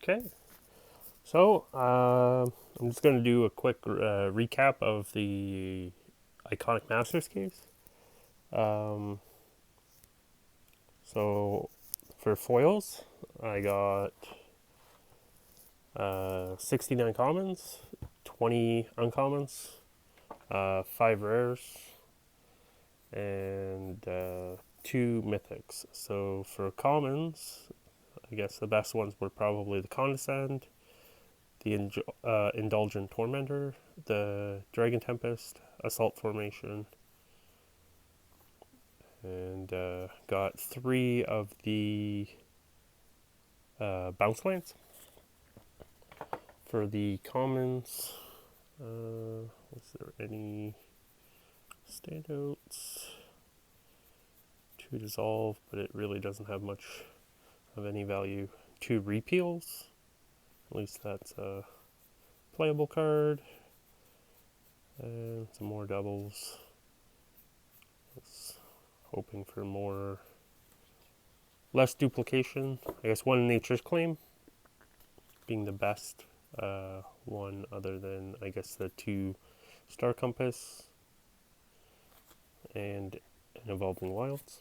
Okay, so I'm just going to do a quick recap of the Iconic Masters case. Um, so for foils, I got 69 commons, 20 uncommons, 5 rares, and 2 mythics. So for commons, I guess the best ones were probably the Condescend, the Indulgent Tormentor, the Dragon Tempest, Assault Formation, and got 3 of the bounce lands. For the commons, was there any standouts? 2 dissolve, but it really doesn't have much of any value. 2 repeals, at least that's a playable card, and some more doubles. Hoping for less duplication. I guess 1 Nature's Claim being the best one, other than I guess the 2 Star Compass and an Evolving Wilds.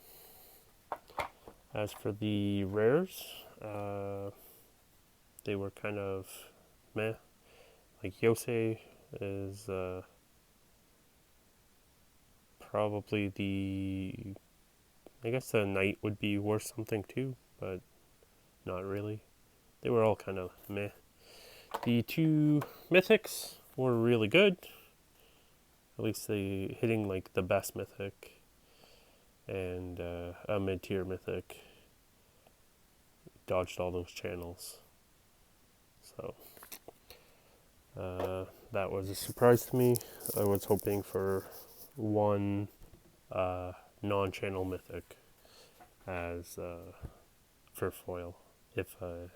As for the rares, they were kind of meh. Like Yosei is probably I guess the Knight would be worth something too, but not really. They were all kind of meh. The 2 mythics were really good. At least they hitting like the best mythic and a mid-tier mythic dodged all those channels. So that was a surprise to me. I was hoping for 1 non-channel mythic as for foil. If and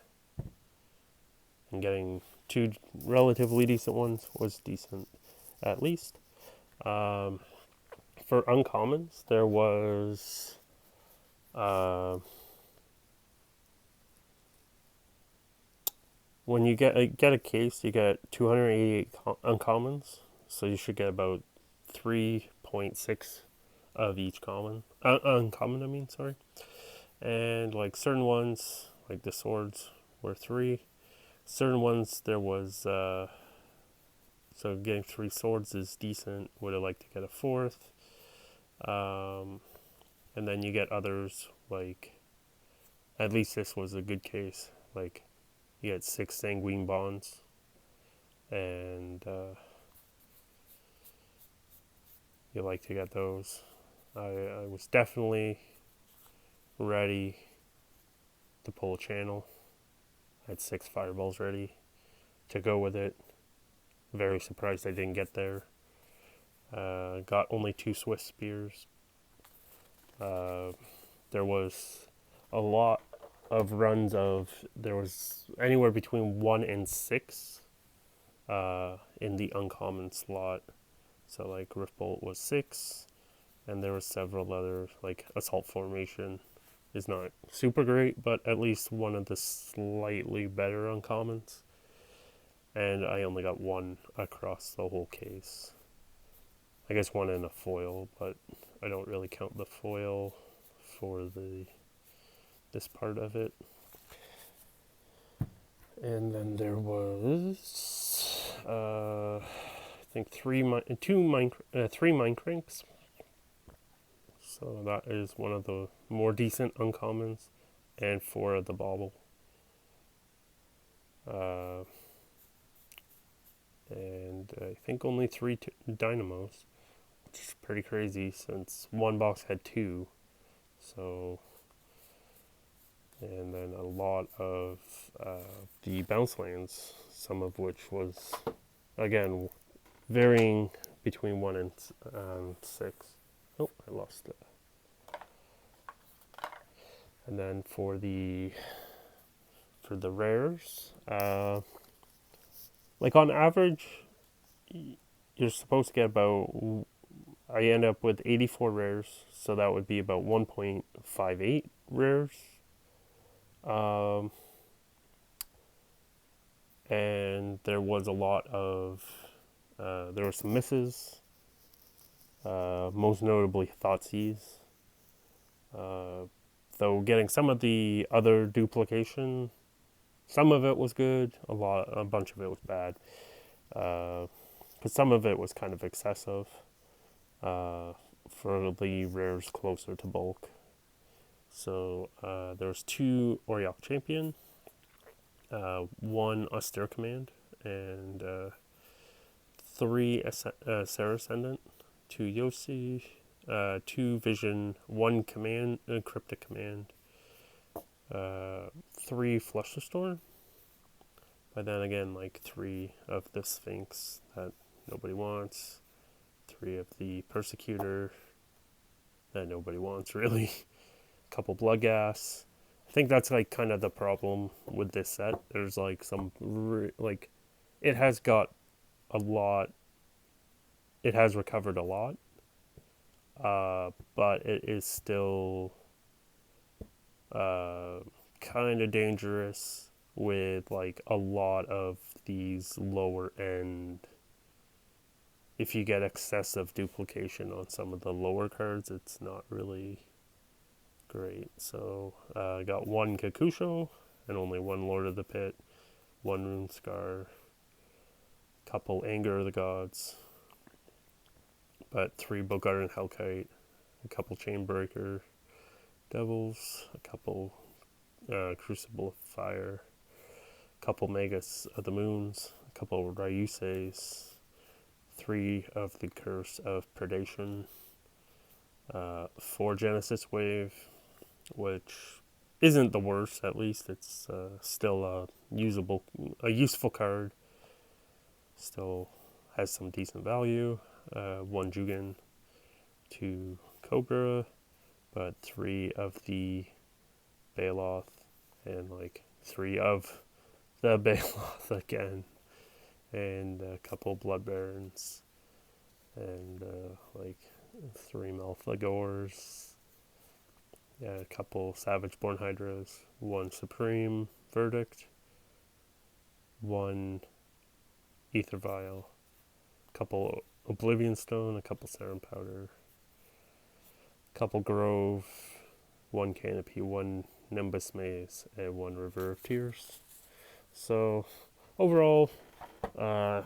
getting 2 relatively decent ones was decent, at least. For uncommons, there was when you get a case, you get 288 uncommons, so you should get about 3.6 of each uncommon. I mean, sorry. And like certain ones, like the swords, were 3. Certain ones there was so getting 3 swords is decent. Would have liked to get a 4th. And then you get others like, at least this was a good case. Like you get 6 Sanguine Bonds, and you like to get those. I was definitely ready to pull a channel. I had 6 fireballs ready to go with it. Very surprised I didn't get there. Got only 2 Swiss Spears. There was a lot of runs of, there was anywhere between 1 and 6 in the uncommon slot. So like Riftbolt was 6, and there were several others, like Assault Formation is not super great, but at least one of the slightly better uncommons. And I only got 1 across the whole case. I guess 1 in a foil, but I don't really count the foil for this part of it. And then there was I think 3 Mind Cranks. So that is one of the more decent uncommons, and 4 of the Bauble. And I think only 3 Dynamos, which is pretty crazy since one box had 2. So, and then a lot of the bounce lands, some of which was, again, varying between 1 and 6. Oh, I lost it. And then for the rares, like on average, you're supposed to get about, I end up with 84 rares, so that would be about 1.58 rares. and there was a lot of there were some misses, most notably Thoughtseize. Though getting some of the other duplication, some of it was good, a bunch of it was bad. But some of it was kind of excessive for the rares closer to bulk. So there was 2 Auriok Champion, 1 Austere Command, and 3 Sarah Ascendant, 2 Yossi, 2 Vision, 1 Command, Cryptic Command, 3 Flush the Storm, but then again, like 3 of the Sphinx that nobody wants, 3 of the Persecutor that nobody wants really, a couple Bloodghast. I think that's like kind of the problem with this set. There's like some like it has got a lot. It has recovered a lot, but it is still kind of dangerous with like a lot of these lower end. If you get excessive duplication on some of the lower cards, it's not really great. So I got 1 Kakusho and only 1 Lord of the Pit, 1 Rune Scar, couple Anger of the Gods, but 3 Bogart and Hellkite, a couple Chainbreaker Devils, a couple Crucible of Fire, a couple Magus of the Moons, a couple Ryuseis, 3 of the Curse of Predation, 4 Genesis Wave, which isn't the worst. At least it's still a useful card. Still has some decent value. 1 Jugen, 2 Cobra, but 3 of the Baloth, and like 3 of the Baloth again, and a couple Blood Barons, and like 3 Malthagors, a couple Savage Born Hydras, 1 Supreme Verdict, 1 Ether Vial, a couple Oblivion Stone, a couple Serum Powder, a couple Grove, 1 Canopy, 1 Nimbus Maze, and 1 River of Tears. So overall, not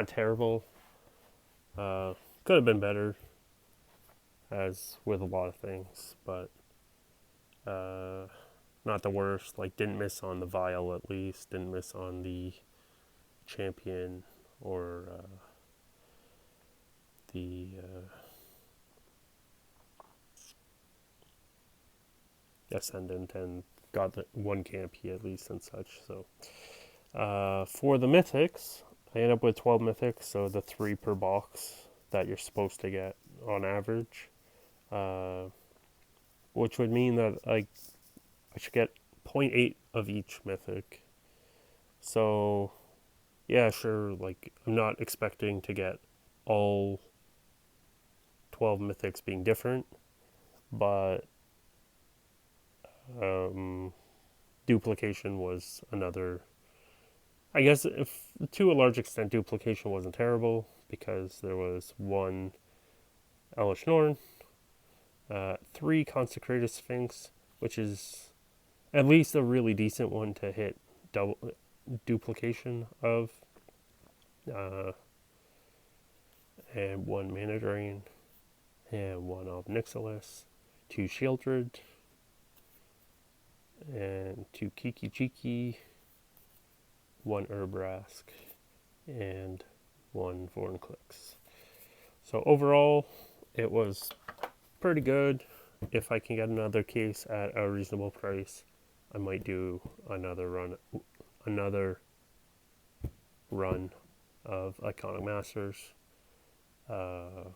terrible. Could have been better, as with a lot of things, but not the worst. Like, didn't miss on the Vial at least, didn't miss on the Champion or the Ascendant, and got the 1 Canopy at least and such. So for the Mythics, I end up with 12 Mythics, so the 3 per box that you're supposed to get on average, which would mean that I should get 0.8 of each Mythic. So yeah, sure, like I'm not expecting to get all 12 Mythics being different, but duplication was another. I guess if to a large extent duplication wasn't terrible, because there was 1 Elesh Norn, 3 Consecrated Sphinx, which is at least a really decent one to hit double duplication of, and 1 Mana Drain, and 1 of Nixilis, 2 Shieldred, and 2 Kiki Chiki, 1 Urbrask, and 1 Vorinclex. So overall, it was pretty good. If I can get another case at a reasonable price, I might do another run of Iconic Masters. I'm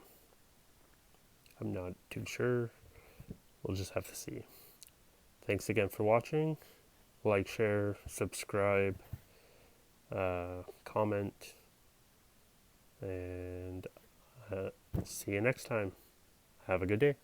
not too sure. We'll just have to see. Thanks again for watching. Like, share, subscribe, comment, and see you next time. Have a good day.